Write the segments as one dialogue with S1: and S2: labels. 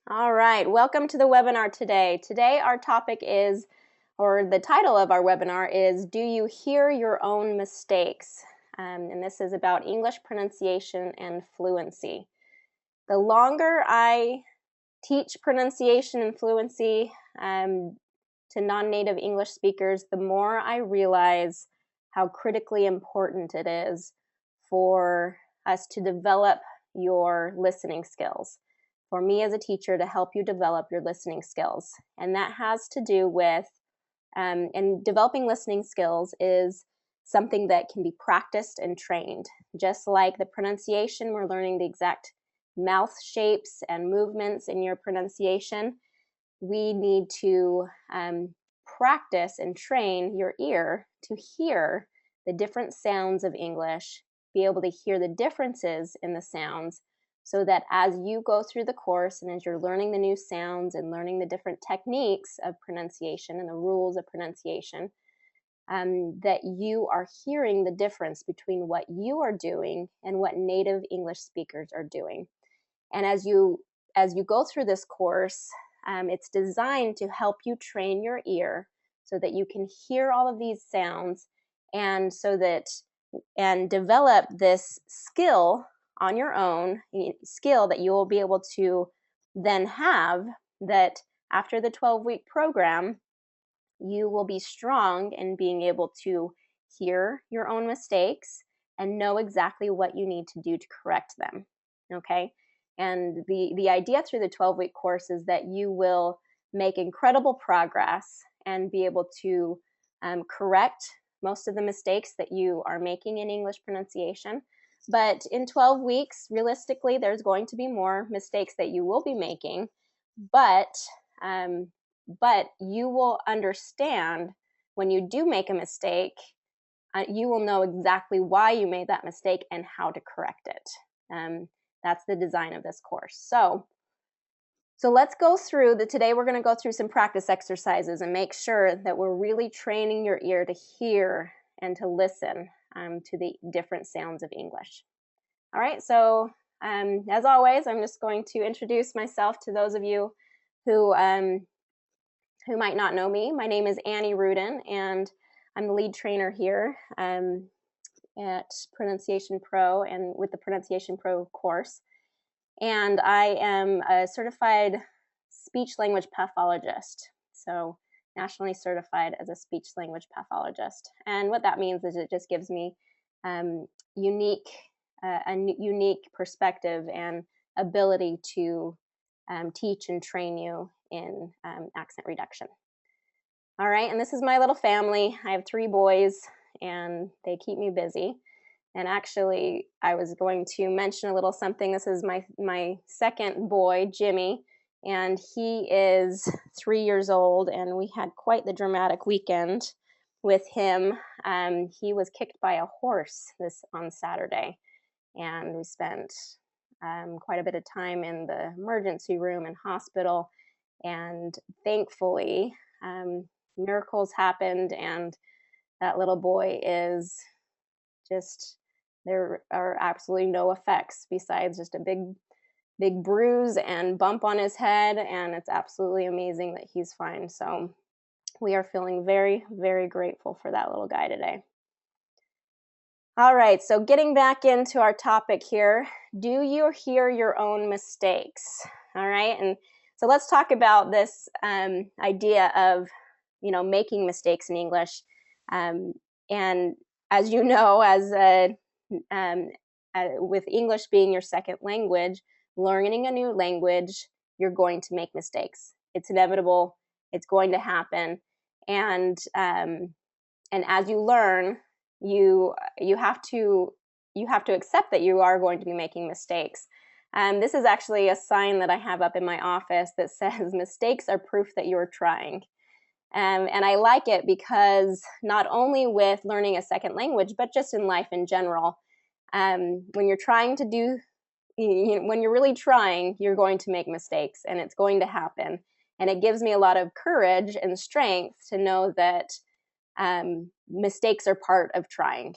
S1: All right, welcome to the webinar today. Today our topic is, or the title of our webinar is, Do You Hear Your Own Mistakes? And this is about English pronunciation and fluency. The longer I teach pronunciation and fluency to non-native English speakers, the more I realize how critically important it is for us to develop your listening skills. For me as a teacher to help you develop your listening skills. And that has to do with, and developing listening skills is something that can be practiced and trained. Just like the pronunciation, we're learning the exact mouth shapes and movements in your pronunciation. We need to practice and train your ear to hear the different sounds of English, be able to hear the differences in the sounds, so that as you go through the course and as you're learning the new sounds and learning the different techniques of pronunciation and the rules of pronunciation, that you are hearing the difference between what you are doing and what native English speakers are doing. And as you go through this course, it's designed to help you train your ear so that you can hear all of these sounds and develop this skill on your own, skill that you will be able to then have, that after the 12-week program, you will be strong in being able to hear your own mistakes and know exactly what you need to do to correct them, okay? And the idea through the 12-week course is that you will make incredible progress and be able to correct most of the mistakes that you are making in English pronunciation. But in 12 weeks, realistically, there's going to be more mistakes that you will be making, but you will understand when you do make a mistake, you will know exactly why you made that mistake and how to correct it. That's the design of this course. So let's go through today we're going to go through some practice exercises and make sure that we're really training your ear to hear and to listen to the different sounds of English. All right, so as always, I'm just going to introduce myself to those of you who might not know me. My name is Annie Rudin, and I'm the lead trainer here at Pronunciation Pro and with the Pronunciation Pro course. And I am a certified speech language pathologist, so nationally certified as a speech language pathologist. And what that means is it just gives me a unique perspective and ability to teach and train you in accent reduction. All right, and this is my little family. I have 3 boys, and they keep me busy. And actually, I was going to mention a little something. This is my second boy, Jimmy, and he is 3 years old, and we had quite the dramatic weekend with him. He was kicked by a horse on Saturday, and we spent quite a bit of time in the emergency room and hospital, and thankfully, miracles happened, and that little boy is just, there are absolutely no effects besides just a big bruise and bump on his head, and it's absolutely amazing that he's fine. So we are feeling very, very grateful for that little guy today. All right, so getting back into our topic here, do you hear your own mistakes? All right, and so let's talk about this idea of, making mistakes in English. And as you know, with English being your second language, learning a new language, you're going to make mistakes. It's inevitable. It's going to happen. And as you learn, you have to accept that you are going to be making mistakes. This is actually a sign that I have up in my office that says mistakes are proof that you're trying. And I like it because not only with learning a second language, but just in life in general, when you're trying to do, when you're really trying, you're going to make mistakes, and it's going to happen. And it gives me a lot of courage and strength to know that mistakes are part of trying,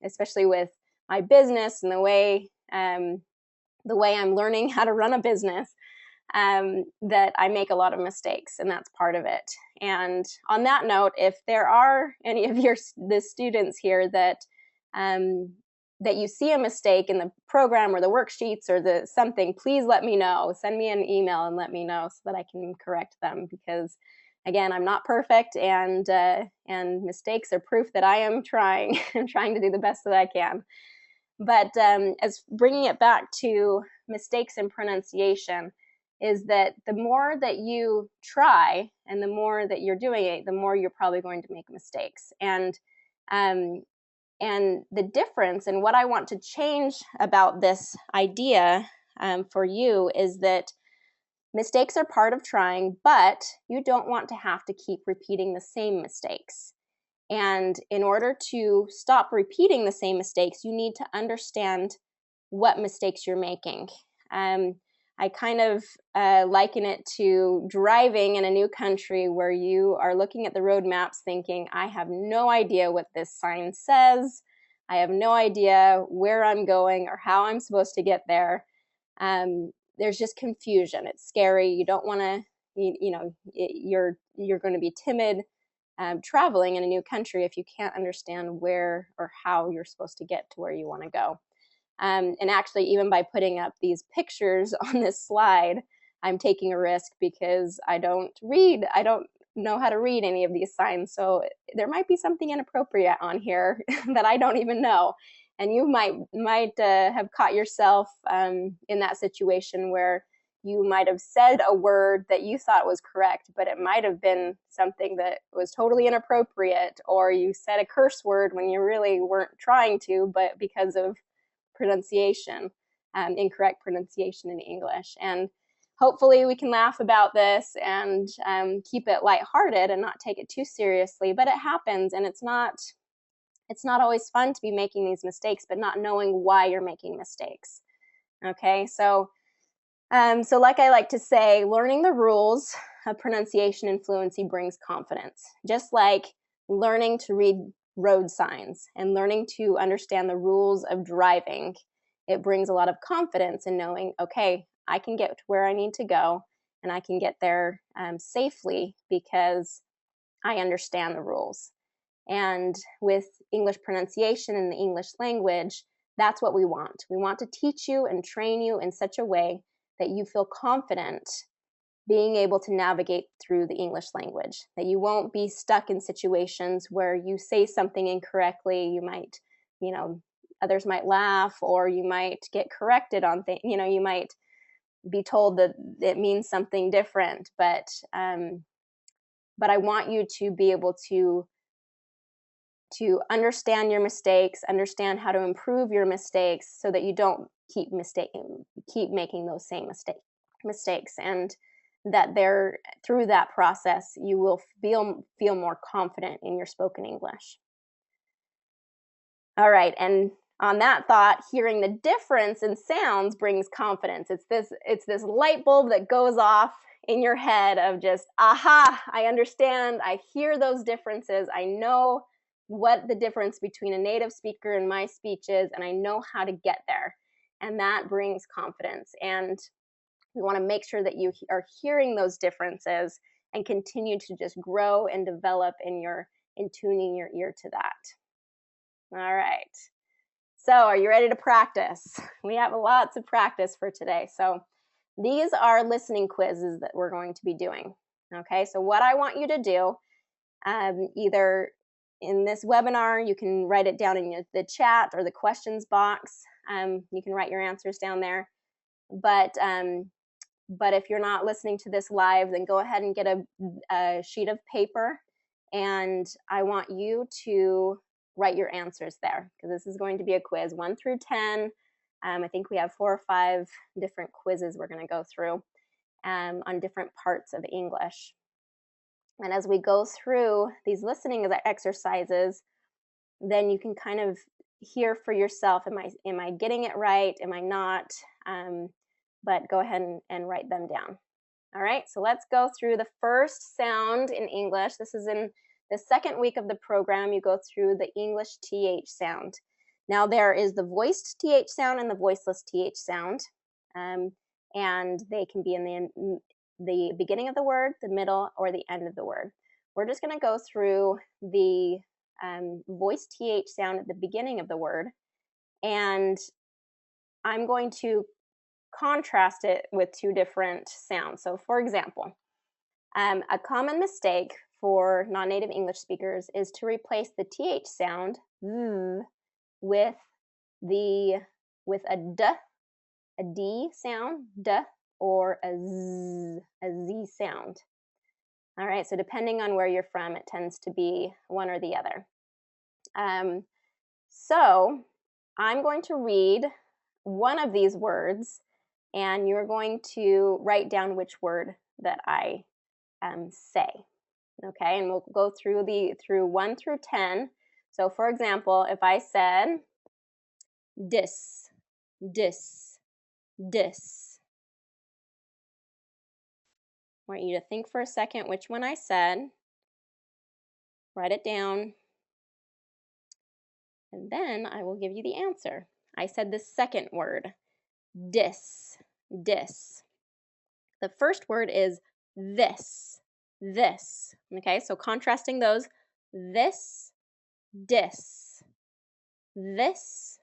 S1: especially with my business and the way I'm learning how to run a business. that I make a lot of mistakes, and that's part of it. And on that note, if there are any of the students here that that you see a mistake in the program or the worksheets or the something, please let me know. Send me an email and let me know so that I can correct them, because again, I'm not perfect, and mistakes are proof that I am trying. I'm trying to do the best that I can. But as bringing it back to mistakes in pronunciation, is that the more that you try and the more that you're doing it, the more you're probably going to make mistakes. Um, and the difference, and what I want to change about this idea for you, is that mistakes are part of trying, but you don't want to have to keep repeating the same mistakes. And in order to stop repeating the same mistakes, you need to understand what mistakes you're making. I kind of liken it to driving in a new country where you are looking at the road maps thinking, I have no idea what this sign says. I have no idea where I'm going or how I'm supposed to get there. There's just confusion. It's scary. You don't want to, you're going to be timid traveling in a new country if you can't understand where or how you're supposed to get to where you want to go. And actually, even by putting up these pictures on this slide, I'm taking a risk because I don't know how to read any of these signs. So there might be something inappropriate on here that I don't even know. And you might have caught yourself in that situation where you might have said a word that you thought was correct, but it might have been something that was totally inappropriate, or you said a curse word when you really weren't trying to, but because of pronunciation, incorrect pronunciation in English. And hopefully we can laugh about this and keep it lighthearted and not take it too seriously, but it happens, and it's not always fun to be making these mistakes, but not knowing why you're making mistakes. Okay, so like I like to say, learning the rules of pronunciation and fluency brings confidence. Just like learning to read road signs and learning to understand the rules of driving, it brings a lot of confidence in knowing, okay, I can get to where I need to go and I can get there safely because I understand the rules. And with English pronunciation and the English language, that's what we want. We want to teach you and train you in such a way that you feel confident being able to navigate through the English language, that you won't be stuck in situations where you say something incorrectly. You might, others might laugh, or you might get corrected on things. You might be told that it means something different, but I want you to be able to understand your mistakes, understand how to improve your mistakes so that you don't keep making those same mistakes, and that through that process you will feel more confident in your spoken English. All right, and on that thought, hearing the difference in sounds brings confidence. It's this light bulb that goes off in your head of just, aha, I understand, I hear those differences, I know what the difference between a native speaker and my speech is, and I know how to get there. And that brings confidence. And we want to make sure that you are hearing those differences and continue to just grow and develop in tuning your ear to that. All right. So are you ready to practice? We have lots of practice for today. So these are listening quizzes that we're going to be doing. Okay, so what I want you to do, either in this webinar, you can write it down in the chat or the questions box. You can write your answers down there. But if you're not listening to this live, then go ahead and get a sheet of paper, and I want you to write your answers there, because this is going to be a quiz 1 through 10. I think we have 4 or 5 different quizzes we're going to go through on different parts of English. And as we go through these listening exercises, then you can kind of hear for yourself, am I getting it right? Am I not? But go ahead and write them down. All right, so let's go through the first sound in English. This is in the second week of the program. You go through the English TH sound. Now there is the voiced TH sound and the voiceless TH sound. and they can be in the beginning of the word, the middle, or the end of the word. We're just going to go through the voice TH sound at the beginning of the word, and I'm going to contrast it with two different sounds. So for example, a common mistake for non-native English speakers is to replace the TH sound with a D sound, D, or a Z sound. All right, so depending on where you're from, it tends to be one or the other. So I'm going to read one of these words, and you're going to write down which word that I say. Okay, and we'll go through 1 through 10. So for example, if I said dis, dis, dis, I want you to think for a second which one I said, write it down, and then I will give you the answer. I said the second word, dis, dis. The first word is this, this. Okay, so contrasting those, this, dis, this,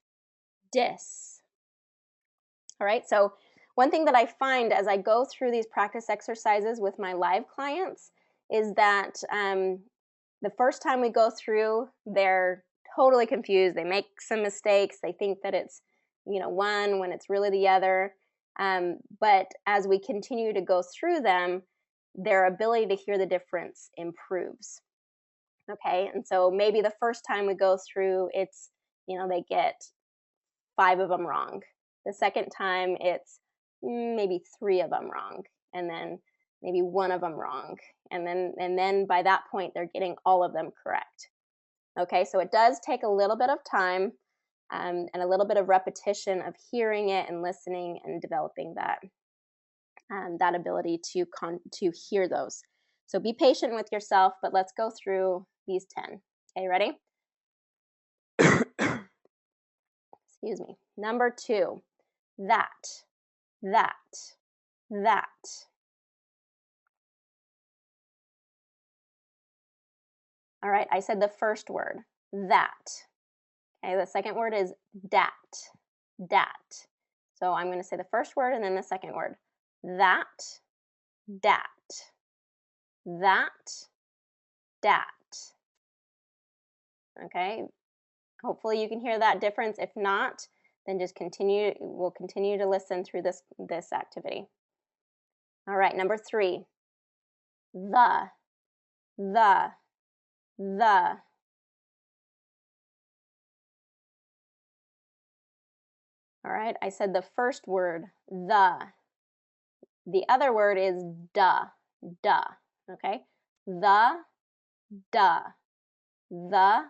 S1: dis. All right, so one thing that I find as I go through these practice exercises with my live clients is that the first time we go through, they're totally confused. They make some mistakes. They think that it's, one when it's really the other. But as we continue to go through them, their ability to hear the difference improves. Okay, and so maybe the first time we go through, it's, they get 5 of them wrong. The second time, it's maybe 3 of them wrong, and then maybe 1 of them wrong, and then by that point, they're getting all of them correct. Okay, so it does take a little bit of time and a little bit of repetition of hearing it and listening and developing that ability to hear those. So be patient with yourself, but let's go through these 10. Okay, ready? Excuse me. Number 2, that, that, that. All right, I said the first word, that. Okay, the second word is dat, dat. So I'm going to say the first word and then the second word. That, dat, that, dat. Okay, hopefully you can hear that difference. If not, then just we'll continue to listen through this activity. All right, number 3, the. All right, I said the first word, the. The other word is duh, okay? The, duh, the,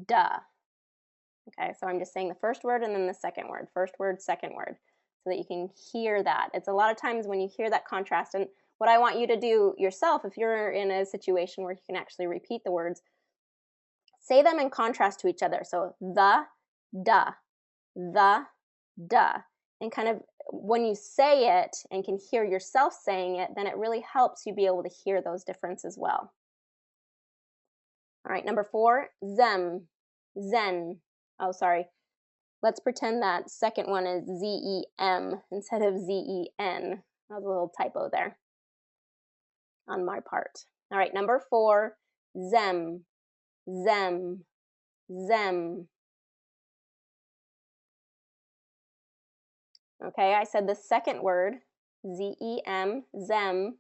S1: duh. Okay, so I'm just saying the first word and then the second word, first word, second word, so that you can hear that. It's a lot of times when you hear that contrast, and what I want you to do yourself, if you're in a situation where you can actually repeat the words, say them in contrast to each other. So the, duh, and kind of when you say it and can hear yourself saying it, then it really helps you be able to hear those differences well. All right, number 4, them, zen. Oh, sorry. Let's pretend that second one is Z-E-M instead of Z-E-N. That was a little typo there on my part. All right, number 4, zem, zem, zem. Okay, I said the second word, Z-E-M, zem.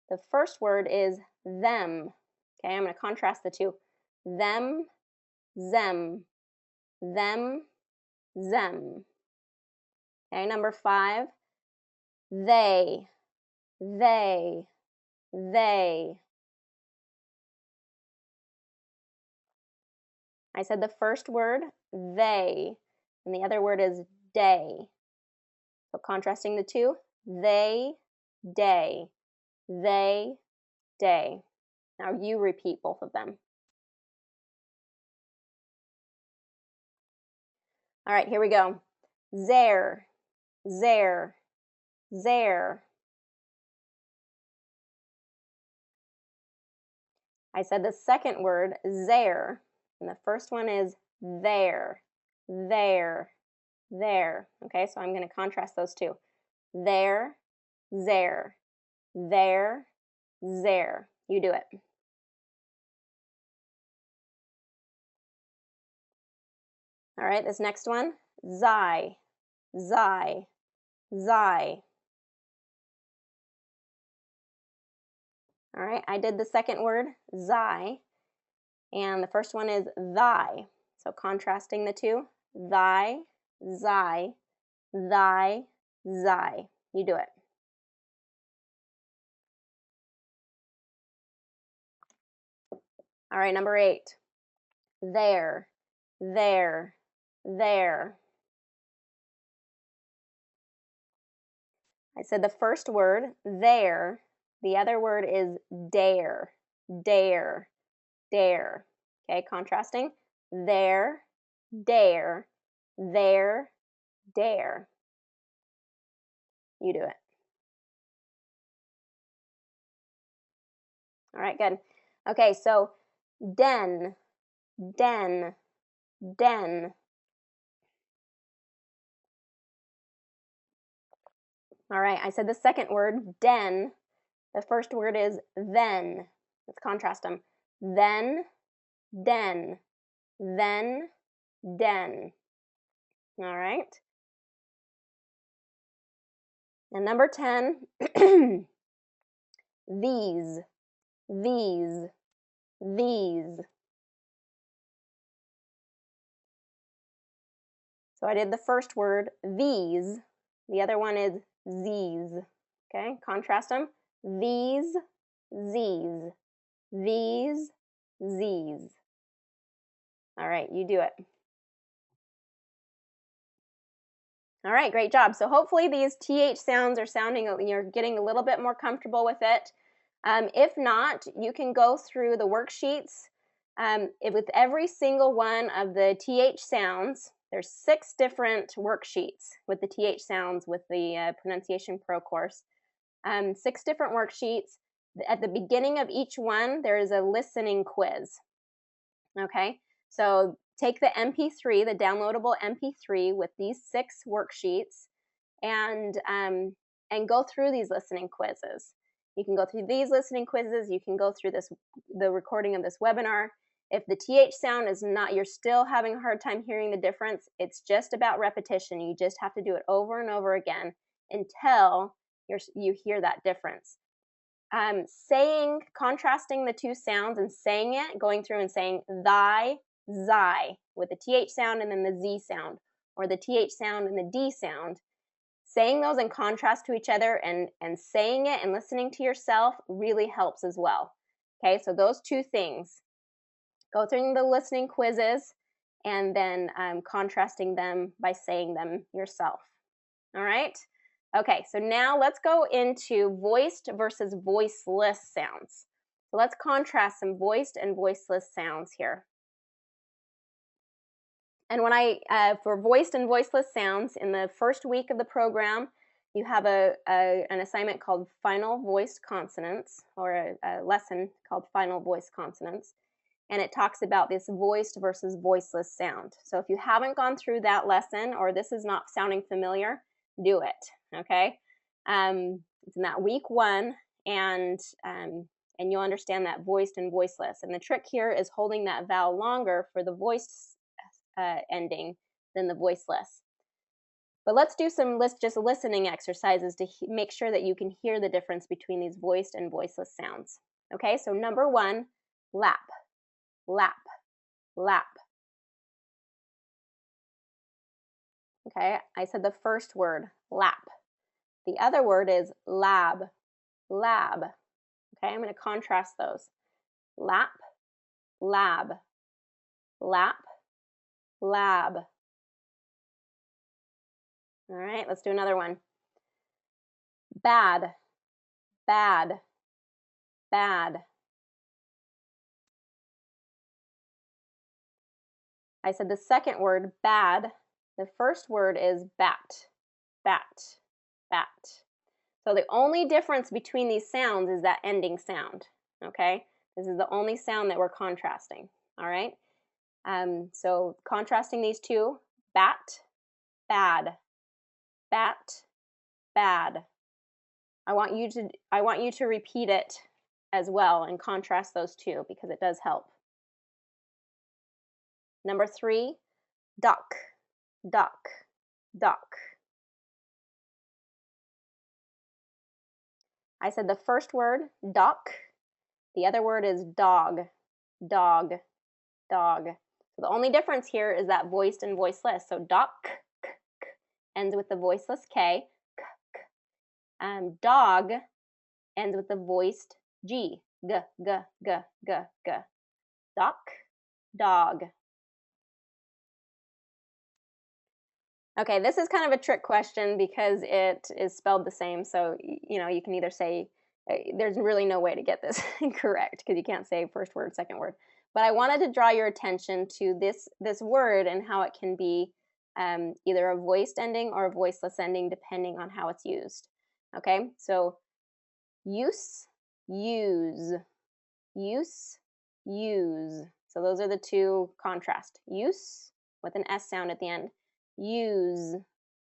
S1: The first word is them. Okay, I'm going to contrast the two. Them, zem, them, zem. Okay, number 5, they. I said the first word, they, and the other word is day. So contrasting the two, they, day, they, day. Now you repeat both of them. All right, here we go. There, there. I said the second word, there, and the first one is there, there, there. Okay, so I'm going to contrast those two. There, there, there, there. You do it. All right, this next one, zai, zai, zai. All right, I did the second word, zai, and the first one is thy. So contrasting the two, thy, zai, thy, zai. You do it. All right, number 8. There, there, there. I said the first word, there. The other word is dare, dare, dare. Okay, contrasting. There, dare, there, dare. You do it. All right, good. Okay, so den, den, den. All right, I said the second word, den. The first word is then. Let's contrast them. Then, den, then, den. All right. And number 10, these, these, these. So I did the first word, these. The other one is these. Okay, contrast them. These, these, these, these. All right, you do it. All right, great job. So hopefully these TH sounds are sounding, you're getting a little bit more comfortable with it. If not, you can go through the worksheets with every single one of the TH sounds. There's 6 different worksheets with the TH sounds with the Pronunciation Pro course. 6 different worksheets. At the beginning of each one, there is a listening quiz. Okay, so take the MP3, the downloadable MP3 with these 6 worksheets, and go through these listening quizzes. You can go through these listening quizzes. You can go through the recording of this webinar. If the TH sound is not, you're still having a hard time hearing the difference, it's just about repetition. You just have to do it over and over again until you hear that difference. Contrasting the two sounds and saying it, going through and saying thy, zai, with the TH sound and then the Z sound, or the TH sound and the D sound. Saying those in contrast to each other and saying it and listening to yourself really helps as well. Okay, so those 2 things. Go through the listening quizzes and then contrasting them by saying them yourself. All right? Okay, so now let's go into voiced versus voiceless sounds. So let's contrast some voiced and voiceless sounds here. And when for voiced and voiceless sounds, in the first week of the program, you have an assignment called Final Voiced Consonants, or a lesson called Final Voiced Consonants. And it talks about this voiced versus voiceless sound. So if you haven't gone through that lesson, or this is not sounding familiar, do it, okay? It's in that week 1, and you'll understand that voiced and voiceless. And the trick here is holding that vowel longer for the voiced ending than the voiceless. But let's do some just listening exercises to make sure that you can hear the difference between these voiced and voiceless sounds. Okay, so number 1, lap, lap, lap. Okay, I said the first word, lap. The other word is lab, lab. Okay, I'm going to contrast those. Lap, lab, lap, lab. All right, let's do another one. Bad, bad, bad. I said the second word, bad. The first word is bat, bat, bat. So the only difference between these sounds is that ending sound, okay? This is the only sound that we're contrasting, all right? So contrasting these two, bat, bad, bat, bad. I want you to repeat it as well and contrast those two because it does help. Number 3, duck, duck, duck. I said the first word, duck. The other word is dog, dog, dog. So the only difference here is that voiced and voiceless. So duck ends with the voiceless K. Dog ends with the voiced G. G, g, g, g, g. Duck, dog. Okay, this is kind of a trick question because it is spelled the same. So, you can either say, there's really no way to get this correct because you can't say first word, second word. But I wanted to draw your attention to this word and how it can be either a voiced ending or a voiceless ending depending on how it's used. Okay, so use, use, use, use. So those are the two contrast. Use with an S sound at the end. Use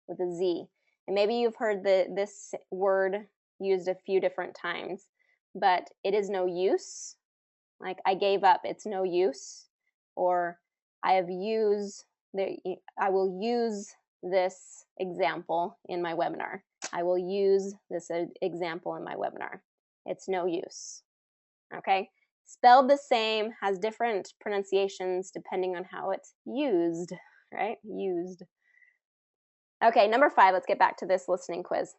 S1: with a Z. And maybe you've heard this word used a few different times, but it is no use. Like I gave up, it's no use. Or I will use this example in my webinar. I will use this example in my webinar. It's no use. Okay? Spelled the same, has different pronunciations depending on how it's used, right? Used. Okay, number 5, let's get back to this listening quiz.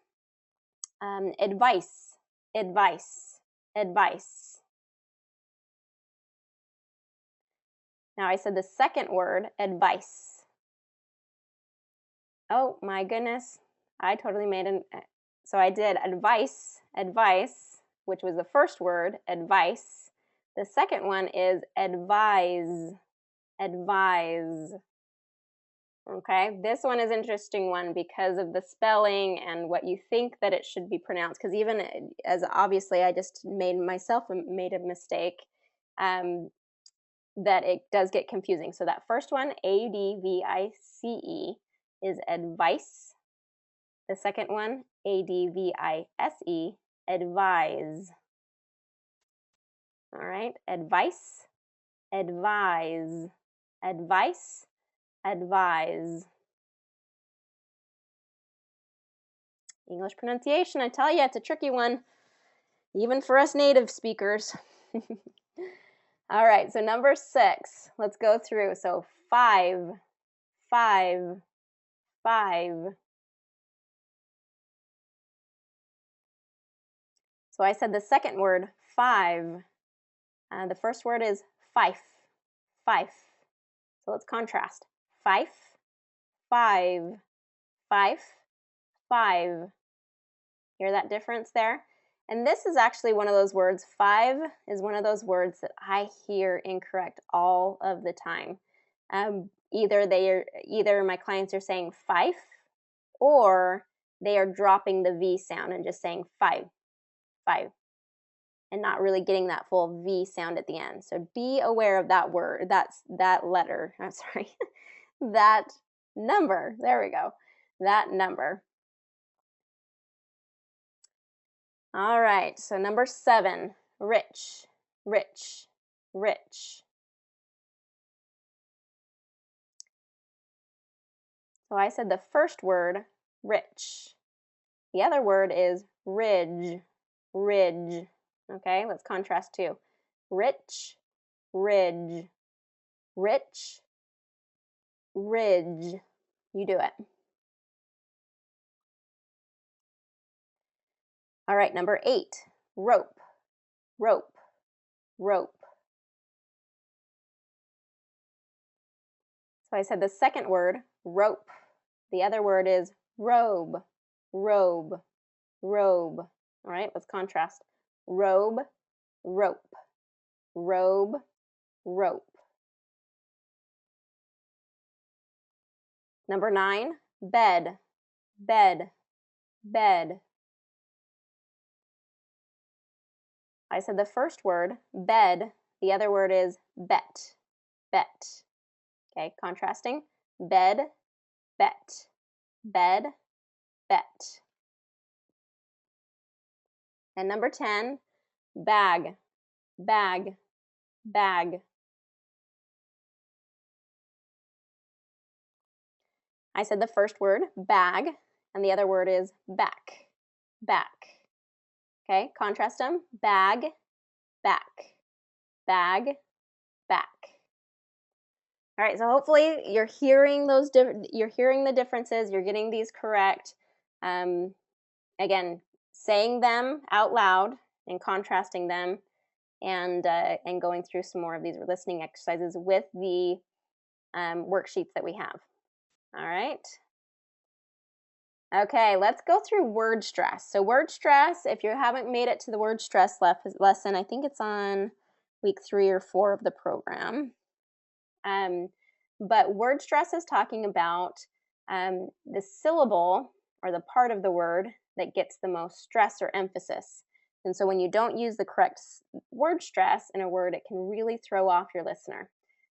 S1: Advice, advice, advice. Now I said the second word, advice. Oh my goodness, I totally made so I did advice, advice, which was the first word, advice. The second one is advise, advise. Okay, this one is an interesting one because of the spelling and what you think that it should be pronounced. Because even as obviously I just made a mistake, that it does get confusing. So that first one, A-D-V-I-C-E, is advice. The second one, A-D-V-I-S-E, advise. All right, advice, advise, advice, advise. English pronunciation, I tell you, it's a tricky one, even for us native speakers. All right, so number 6, let's go through. So 5, 5, 5. So I said the second word, 5. The first word is fife, fife. So let's contrast. Fife, 5, fife, 5. Hear that difference there? And this is actually one of those words, 5 is one of those words that I hear incorrect all of the time. Either my clients are saying fife or they are dropping the V sound and just saying 5, 5, and not really getting that full V sound at the end. So be aware of that word, that letter, I'm sorry, that number, there we go, that number. All right, so number 7, rich, rich, rich. So I said the first word, rich. The other word is ridge, ridge. Okay, let's contrast too. Rich, ridge, rich, ridge. You do it. All right, number 8, rope, rope, rope. So I said the second word, rope. The other word is robe, robe, robe. All right, let's contrast. Robe, rope, robe, rope. Number 9, bed, bed, bed. I said the first word, bed. The other word is bet, bet. Okay, contrasting. Bed, bet, bed, bet. And number 10, bag, bag, bag. I said the first word, bag, and the other word is back, back. Okay, contrast them. Bag, back, bag, back. All right, so hopefully you're hearing those. You're hearing the differences. You're getting these correct. Again, saying them out loud and contrasting them, and going through some more of these listening exercises with the worksheets that we have. All right. Okay, let's go through word stress. So word stress, if you haven't made it to the word stress lesson, I think it's on week 3 or 4 of the program. But word stress is talking about the syllable or the part of the word that gets the most stress or emphasis. And so when you don't use the correct word stress in a word, it can really throw off your listener.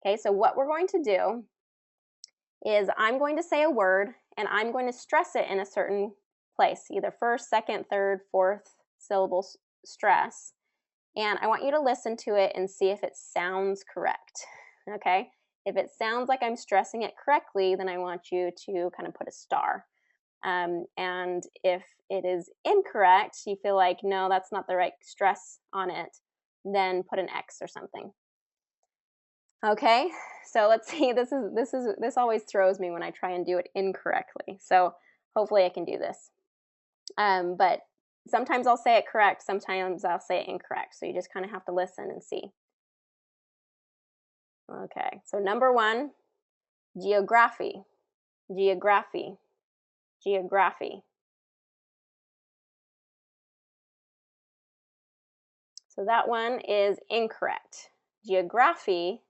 S1: Okay, so what we're going to do is I'm going to say a word and I'm going to stress it in a certain place, either first, second, third, fourth syllable stress. And I want you to listen to it and see if it sounds correct. Okay? If it sounds like I'm stressing it correctly, then I want you to kind of put a star. And if it is incorrect, you feel like, no, that's not the right stress on it, then put an X or something. Okay, so let's see. This always throws me when I try and do it incorrectly. So hopefully I can do this. But sometimes I'll say it correct, sometimes I'll say it incorrect. So you just kind of have to listen and see. Okay, so number 1, geography, geography, geography. So that one is incorrect. Geography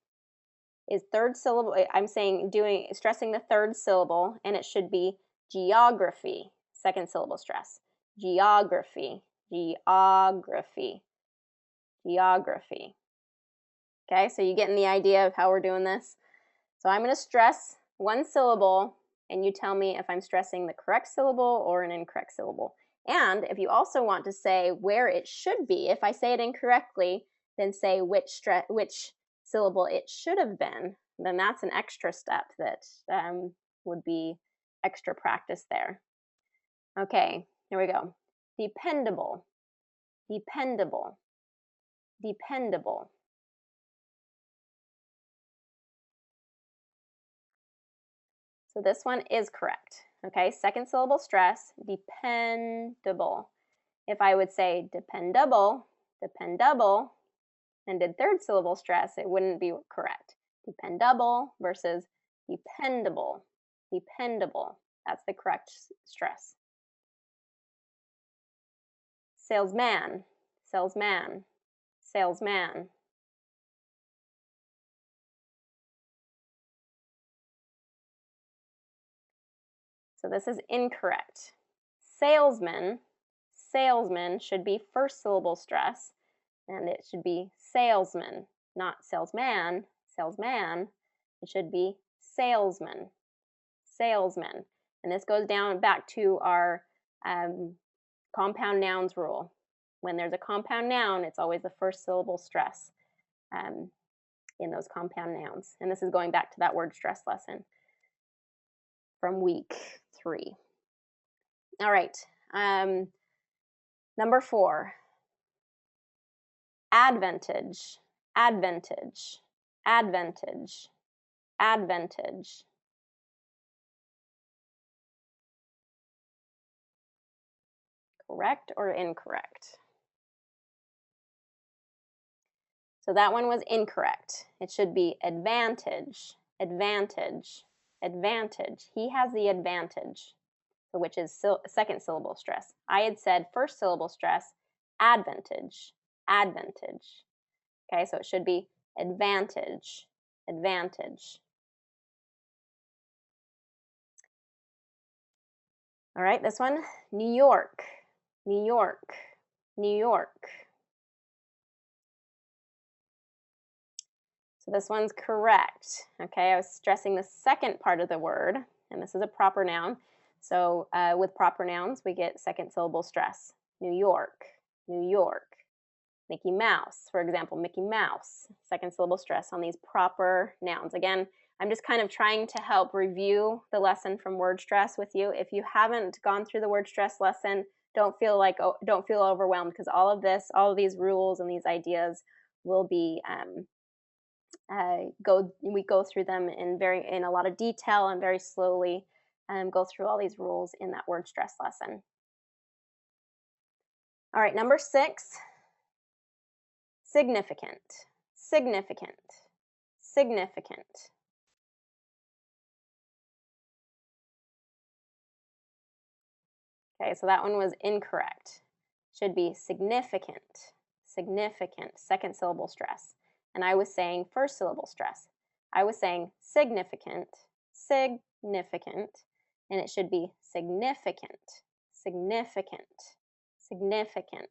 S1: is third syllable. I'm saying stressing the third syllable, and it should be geography, second syllable stress. Geography, geography, geography. Okay, so you getting the idea of how we're doing this? So I'm going to stress one syllable, and you tell me if I'm stressing the correct syllable or an incorrect syllable. And if you also want to say where it should be, if I say it incorrectly, then say which syllable it should have been, then that's an extra step that would be extra practice there. Okay, here we go. Dependable, dependable, dependable. So this one is correct. Okay, second syllable stress, dependable. If I would say dependable, dependable, and did third syllable stress, it wouldn't be correct. Dependable versus dependable, dependable. That's the correct stress. Salesman, salesman, salesman. So this is incorrect. Salesman, salesman should be first syllable stress, and it should be salesman, not salesman, salesman. It should be salesman, salesman. And this goes down back to our compound nouns rule. When there's a compound noun, it's always the first syllable stress in those compound nouns. And this is going back to that word stress lesson from week 3. All right. Number 4, advantage, advantage, advantage, advantage. Correct or incorrect? So that one was incorrect. It should be advantage, advantage, advantage. He has the advantage, which is second syllable stress. I had said first syllable stress, advantage, advantage. Okay, so it should be advantage, advantage. All right, this one, New York, New York, New York. So this one's correct. Okay, I was stressing the second part of the word, and this is a proper noun. So with proper nouns, we get second syllable stress. New York, New York. Mickey Mouse, for example, Mickey Mouse, second syllable stress on these proper nouns. Again, I'm just kind of trying to help review the lesson from word stress with you. If you haven't gone through the word stress lesson, don't feel overwhelmed, because all of these rules and these ideas will be we go through them in a lot of detail and very slowly go through all these rules in that word stress lesson. All right, number 6, significant, significant, significant. Okay, so that one was incorrect. Should be significant, significant, second syllable stress. And I was saying first syllable stress. I was saying significant, significant, and it should be significant, significant, significant.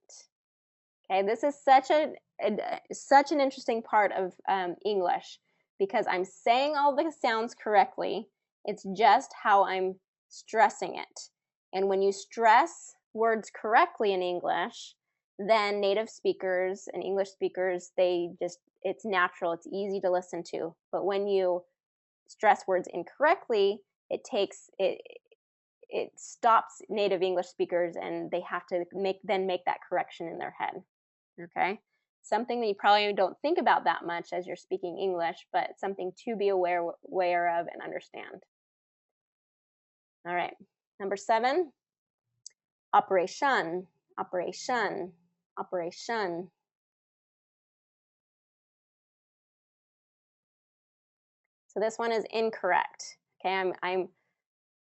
S1: Okay, this is such an interesting part of English, because I'm saying all the sounds correctly. It's just how I'm stressing it. And when you stress words correctly in English, then native speakers and English speakers, it's natural, it's easy to listen to. But when you stress words incorrectly, it stops native English speakers, and they have to make that correction in their head. Okay, something that you probably don't think about that much as you're speaking English, but something to be aware of and understand. All right, number 7, operation, operation, operation. So this one is incorrect. Okay,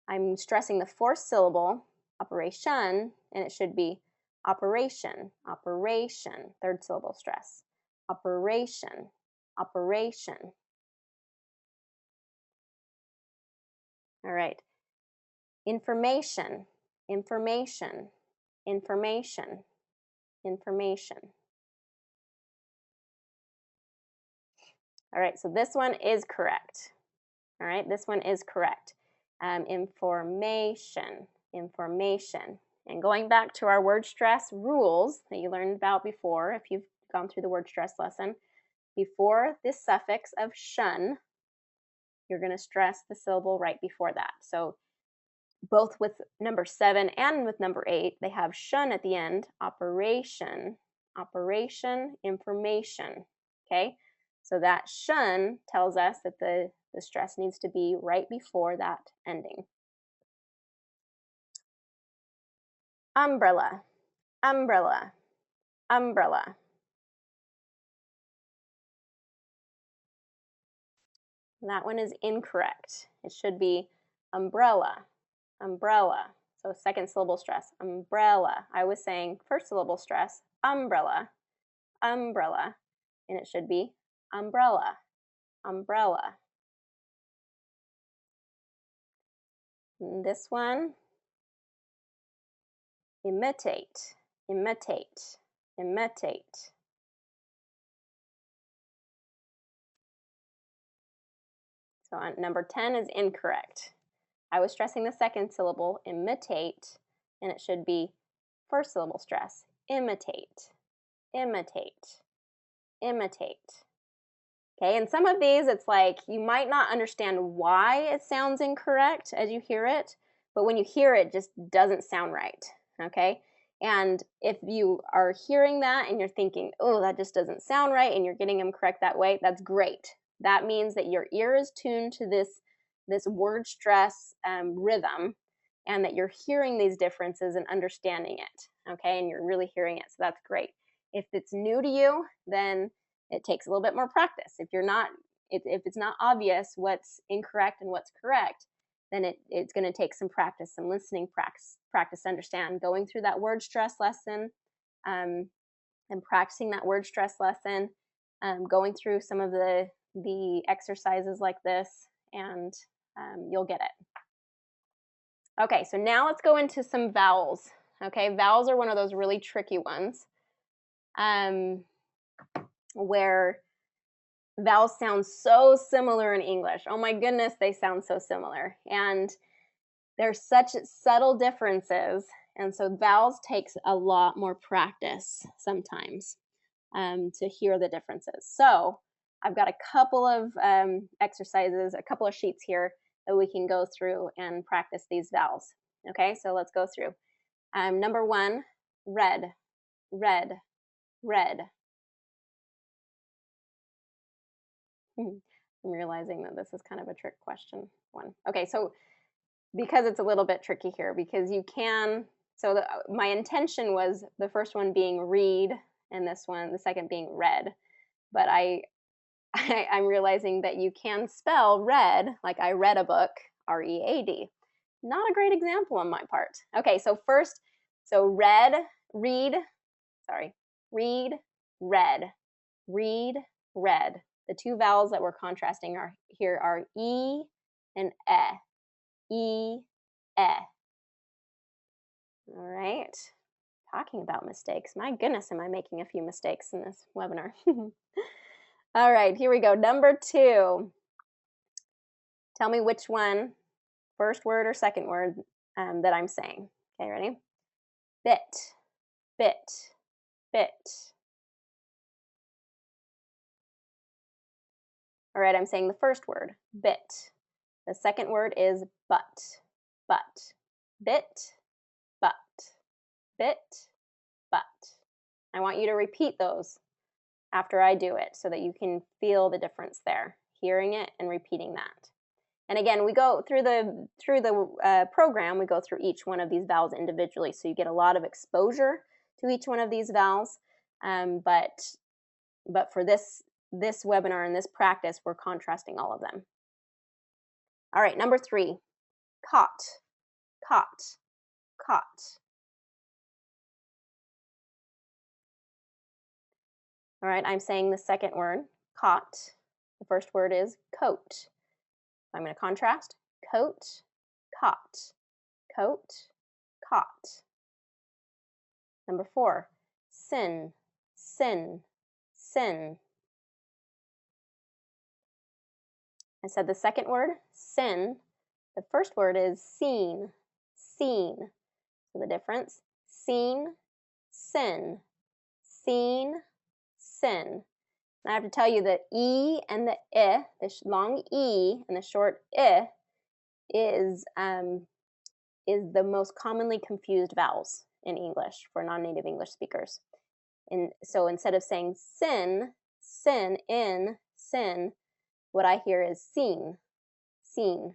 S1: I'm stressing the fourth syllable, operation, and it should be operation, operation, third syllable stress. Operation, operation. All right. Information, information, information, information. All right, so this one is correct. All right, this one is correct. Information, information. And going back to our word stress rules that you learned about before, if you've gone through the word stress lesson, before this suffix of shun, you're going to stress the syllable right before that. So both with number 7 and with number 8, they have shun at the end. Operation, operation, information. Okay, so that shun tells us that the stress needs to be right before that ending. Umbrella, umbrella, umbrella. That one is incorrect. It should be umbrella, umbrella. So second syllable stress, umbrella. I was saying first syllable stress, umbrella, umbrella. And it should be umbrella, umbrella. And this one, imitate, imitate, imitate. So number 10 is incorrect. I was stressing the second syllable, imitate, and it should be first syllable stress, imitate, imitate, imitate. Okay, and some of these, it's like you might not understand why it sounds incorrect as you hear it, but when you hear it, it just doesn't sound right. Okay, and if you are hearing that and you're thinking, oh, that just doesn't sound right, and you're getting them correct that way, that's great. That means that your ear is tuned to this word stress rhythm, and that you're hearing these differences and understanding it. Okay, and you're really hearing it, so that's great. If it's new to you, then it takes a little bit more practice. If it's not obvious what's incorrect and what's correct, then it's going to take some practice, some listening practice to understand. Going through that word stress lesson and practicing that word stress lesson, going through some of the exercises like this, and you'll get it. Okay, so now let's go into some vowels. Okay, vowels are one of those really tricky ones. Where vowels sound so similar in English. Oh my goodness, they sound so similar. And there's such subtle differences. And so vowels takes a lot more practice sometimes to hear the differences. So I've got a couple of exercises, a couple of sheets here that we can go through and practice these vowels. Okay, so let's go through. Number 1, red, red, red. I'm realizing that this is kind of a trick question one. Okay, so because it's a little bit tricky here, because you can, so my intention was the first one being read and this one, the second being red, but I'm realizing that you can spell read, like I read a book, R-E-A-D. Not a great example on my part. Okay, so first, so read, read, read, red, read, red. The two vowels that we're contrasting are here are E and E, All right. Talking about mistakes. My goodness, am I making a few mistakes in this webinar. All right, here we go. Number 2. Tell me which one, first word or second word, that I'm saying. Okay, ready? Bit, bit, bit. All right, I'm saying the first word, bit. The second word is but, but. Bit, but, bit, but. I want you to repeat those after I do it so that you can feel the difference there, hearing it and repeating that. And again, we go through the program, we go through each one of these vowels individually, so you get a lot of exposure to each one of these vowels. But for this webinar and this practice, we're contrasting all of them. All right, number 3, caught, caught, caught. All right, I'm saying the second word, caught. The first word is coat. I'm going to contrast, coat, caught, coat, caught. Number 4, sin, sin, sin. I said the second word, sin. The first word is seen, seen. So the difference, seen, sin, seen, sin. And I have to tell you that E and the I, the long E and the short I, is the most commonly confused vowels in English for non-native English speakers. And so instead of saying sin, sin, in, sin, what I hear is seen, seen.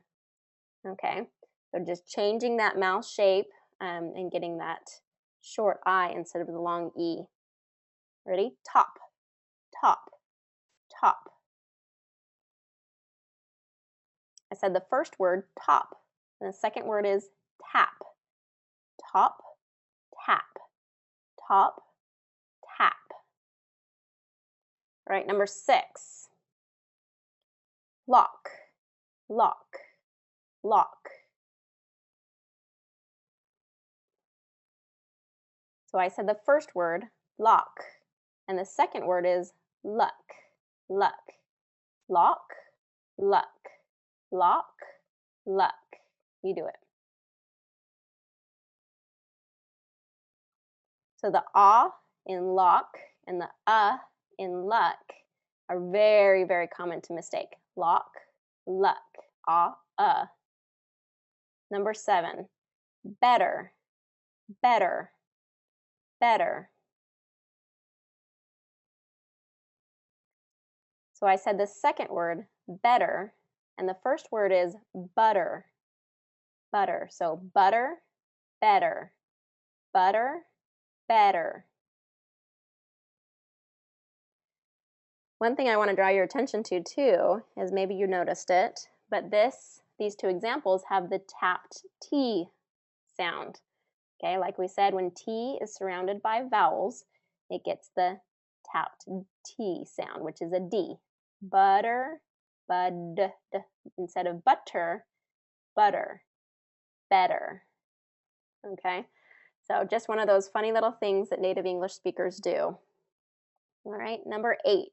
S1: Okay, so just changing that mouth shape and getting that short I instead of the long E. Ready? Top, top, top. I said the first word, top, and the second word is tap. Top, tap, top, tap. All right, number 6. Lock, lock, lock. So I said the first word, lock, and the second word is luck, luck. Lock, luck, lock, luck. You do it. So the ah in lock and the in luck are very, very common to mistake. Lock, luck, ah. Number 7, better, better, better. So I said the second word, better, and the first word is butter, butter. So butter, better, butter, better. One thing I want to draw your attention to too is maybe you noticed it, but these two examples have the tapped T sound. Okay, like we said, when T is surrounded by vowels, it gets the tapped T sound, which is a D. Butter, bud, instead of butter, butter, better. Okay, so just one of those funny little things that native English speakers do. All right, number 8,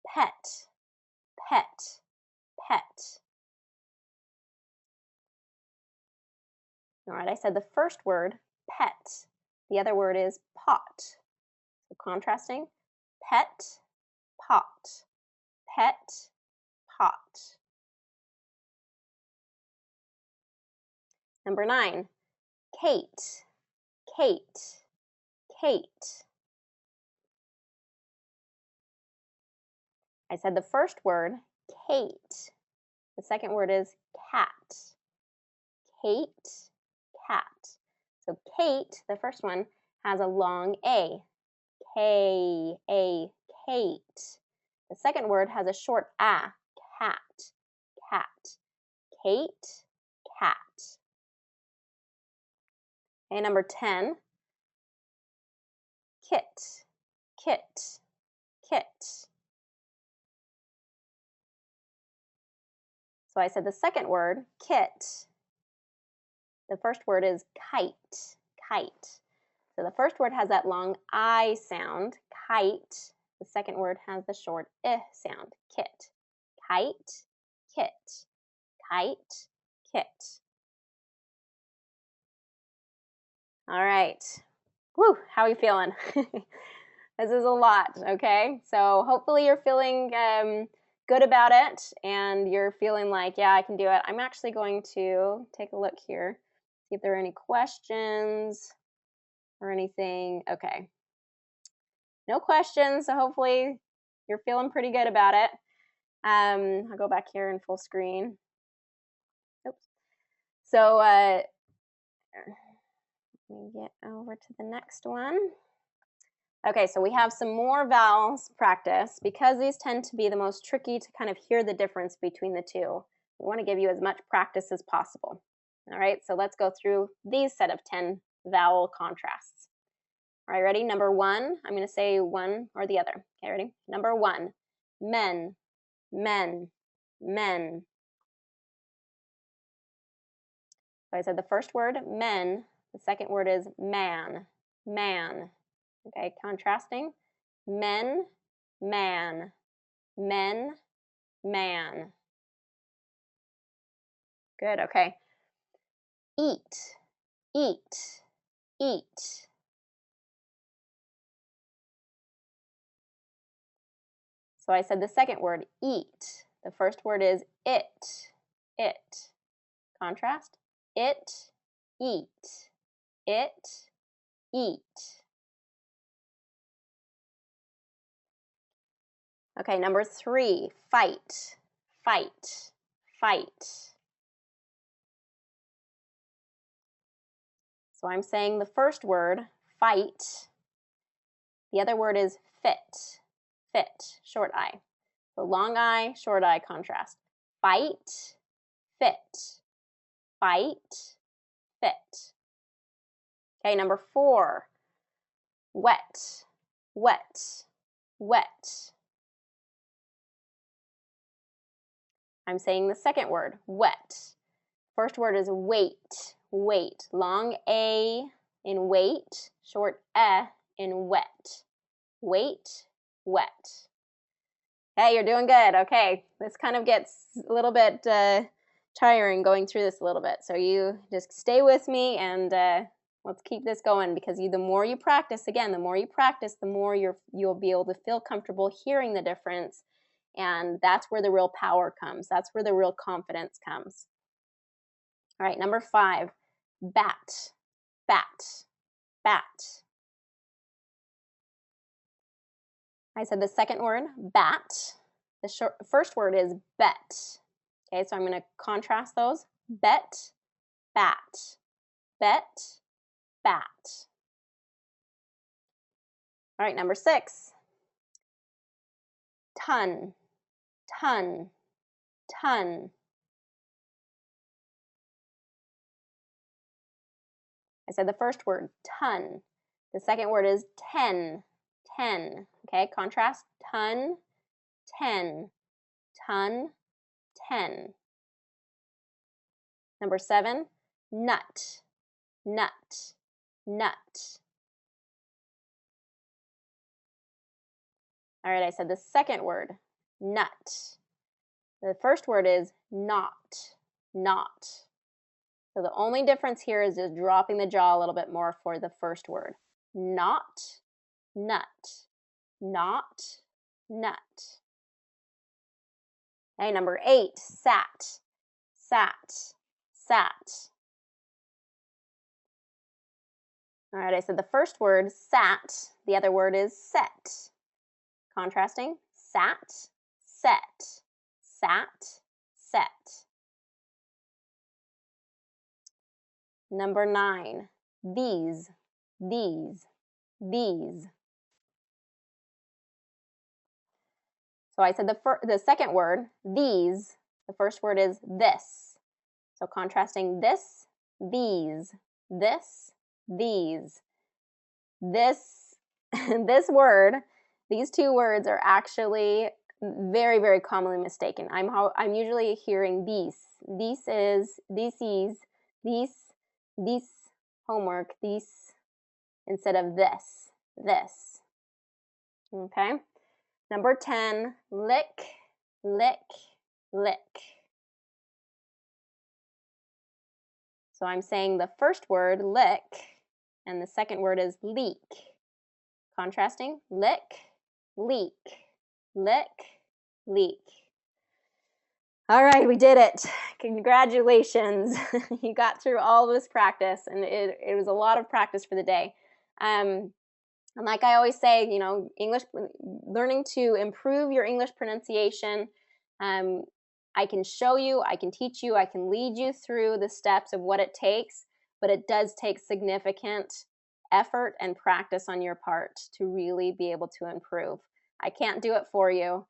S1: pet, pet, pet. All right, I said the first word, pet. The other word is pot. So contrasting, pet, pot, pet, pot. Number 9, Kate, Kate, Kate. I said the first word, Kate. The second word is cat. Kate, cat. So Kate, the first one, has a long A. K-A, Kate. The second word has a short A. Cat, cat. Kate, cat. Okay, number 10, kit, kit, kit. So I said the second word, kit. The first word is kite, kite. So the first word has that long I sound, kite. The second word has the short I sound, kit. Kite, kit, kite, kit. All right. Woo, how are you feeling? This is a lot, okay? So hopefully you're feeling good about it and you're feeling like, yeah, I can do it. I'm actually going to take a look here, see if there are any questions or anything. Okay. No questions, so hopefully you're feeling pretty good about it. I'll go back here in full screen. Oops. So let me get over to the next one. Okay, so we have some more vowels practice. Because these tend to be the most tricky to kind of hear the difference between the two, we want to give you as much practice as possible. All right, so let's go through these set of 10 vowel contrasts. All right, ready? Number 1, I'm going to say one or the other. Okay, ready? Number 1, men, men, men. So I said the first word, men. The second word is man, man. Okay, contrasting. Men, man, men, man. Good, okay. Eat, eat, eat. So I said the second word, eat. The first word is it, it. Contrast. It, eat, it, eat. Okay, number 3, fight, fight, fight. So I'm saying the first word, fight. The other word is fit, fit, short I. So long I, short I contrast. Fight, fit, fight, fit. Okay, number 4, wet, wet, wet. I'm saying the second word, wet. First word is wait, wait. Long A in wait, short E in wet. Wait, wet. Hey, you're doing good. Okay, this kind of gets a little bit tiring going through this a little bit. So you just stay with me and let's keep this going because the more you practice, again, the more you practice, the more you'll be able to feel comfortable hearing the difference. And that's where the real power comes. That's where the real confidence comes. All right, number 5, bat, bat, bat. I said the second word, bat. The first word is bet. Okay, so I'm going to contrast those. Bet, bat, bet, bat. All right, number 6, ton, ton, ton. I said the first word, ton. The second word is 10, 10. Okay, contrast, ton, 10, ton, 10. Number 7, nut, nut, nut. All right, I said the second word, nut. The first word is not, not. So the only difference here is just dropping the jaw a little bit more for the first word. Not, nut, not, nut. Okay, number 8, sat, sat, sat. All right, I said the first word, sat. The other word is set. Contrasting, sat, set, sat, set. Number 9, these, these, these. So I said the second word, these. The first word is this. So contrasting this, these, this, these. This, this word, these two words are actually very, very commonly mistaken. I'm usually hearing these. This is, these, homework, these, instead of this, this. Okay? Number 10, lick, lick, lick. So I'm saying the first word, lick, and the second word is leak. Contrasting, lick, leak, lick, leak. All right, we did it. Congratulations. You got through all this practice, and it was a lot of practice for the day. And like I always say, you know, English, learning to improve your English pronunciation. I can show you, I can teach you, I can lead you through the steps of what it takes, but it does take significant effort and practice on your part to really be able to improve. I can't do it for you.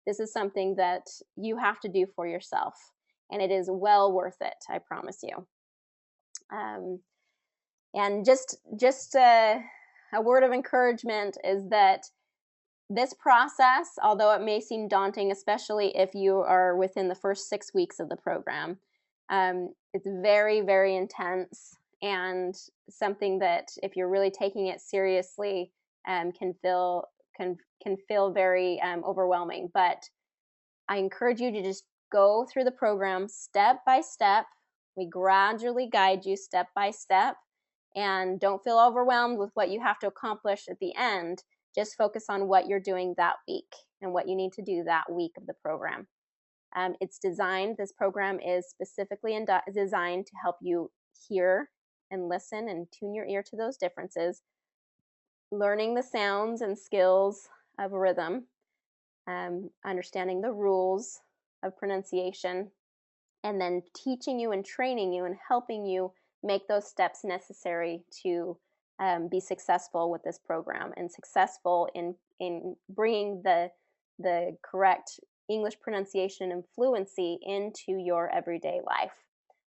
S1: This is something that you have to do for yourself, and it is well worth it, I promise you. And just a word of encouragement is that this process, although it may seem daunting, especially if you are within the first 6 weeks of the program, it's very, very intense, and something that, if you're really taking it seriously, can feel very overwhelming. But I encourage you to just go through the program step by step. We gradually guide you step by step, and don't feel overwhelmed with what you have to accomplish at the end. Just focus on what you're doing that week and what you need to do that week of the program. This program is specifically designed to help you hear and listen and tune your ear to those differences, learning the sounds and skills of rhythm, understanding the rules of pronunciation, and then teaching you and training you and helping you make those steps necessary to be successful with this program and successful in bringing the correct English pronunciation and fluency into your everyday life,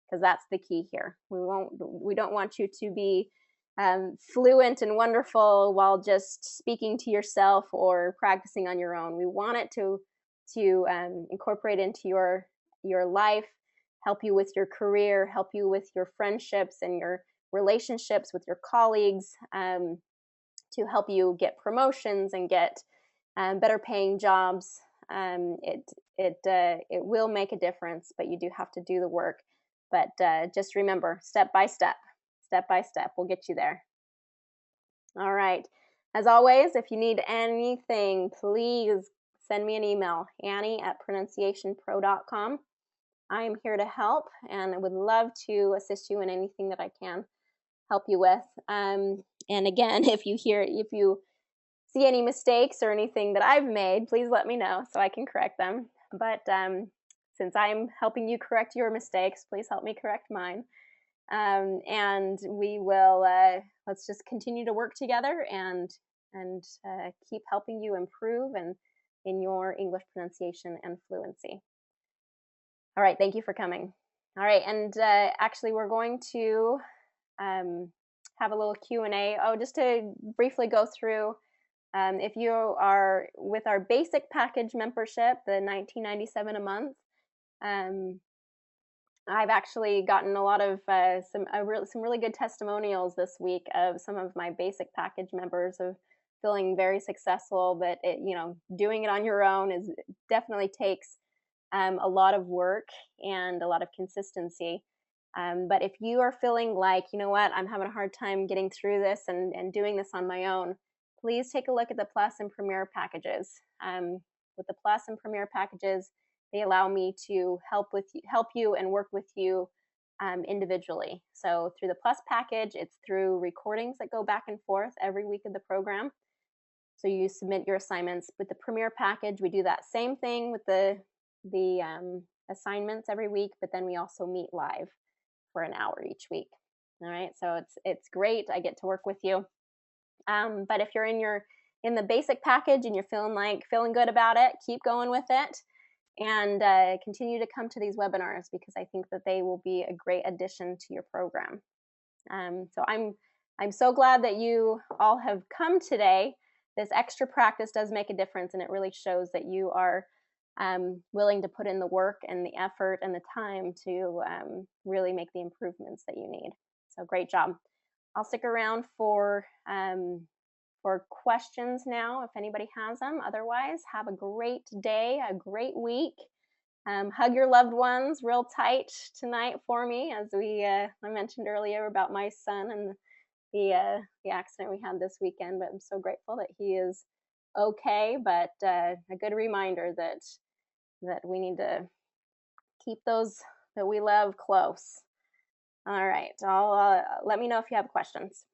S1: because that's the key here. We don't want you to be fluent and wonderful while just speaking to yourself or practicing on your own. We want it to incorporate into your life, help you with your career, help you with your friendships and your relationships with your colleagues, to help you get promotions and get better paying jobs. It will make a difference, but you do have to do the work. But just remember, step by step, we'll get you there. All right. As always, if you need anything, please send me an email, Annie@pronunciationpro.com. I am here to help, and I would love to assist you in anything that I can help you with. And again, if you see any mistakes or anything that I've made, please let me know so I can correct them. But since I'm helping you correct your mistakes, please help me correct mine. And we will, let's just continue to work together and keep helping you improve in your English pronunciation and fluency. All right, thank you for coming. All right, and actually we're going to have a little Q&A. Oh, just to briefly go through, if you are with our basic package membership, the $19.97 a month, I've actually gotten a lot of some really good testimonials this week of some of my basic package members of feeling very successful. But doing it on your own definitely takes a lot of work and a lot of consistency. But if you are feeling like, you know what, I'm having a hard time getting through this and doing this on my own, please take a look at the Plus and Premier packages. With the Plus and Premier packages, they allow me to help you and work with you individually. So through the Plus package, it's through recordings that go back and forth every week of the program. So you submit your assignments. With the Premier package, we do that same thing with the assignments every week, but then we also meet live for an hour each week. All right, so it's great. I get to work with you. But if you're in the basic package and you're feeling good about it, keep going with it, and continue to come to these webinars, because I think that they will be a great addition to your program. So I'm so glad that you all have come today. This extra practice does make a difference, and it really shows that you are willing to put in the work and the effort and the time to really make the improvements that you need. So great job. I'll stick around for questions now if anybody has them. Otherwise, have a great day, a great week. Hug your loved ones real tight tonight for me, as I mentioned earlier about my son and the accident we had this weekend. But I'm so grateful that he is okay. But a good reminder that we need to keep those that we love close. All right, let me know if you have questions.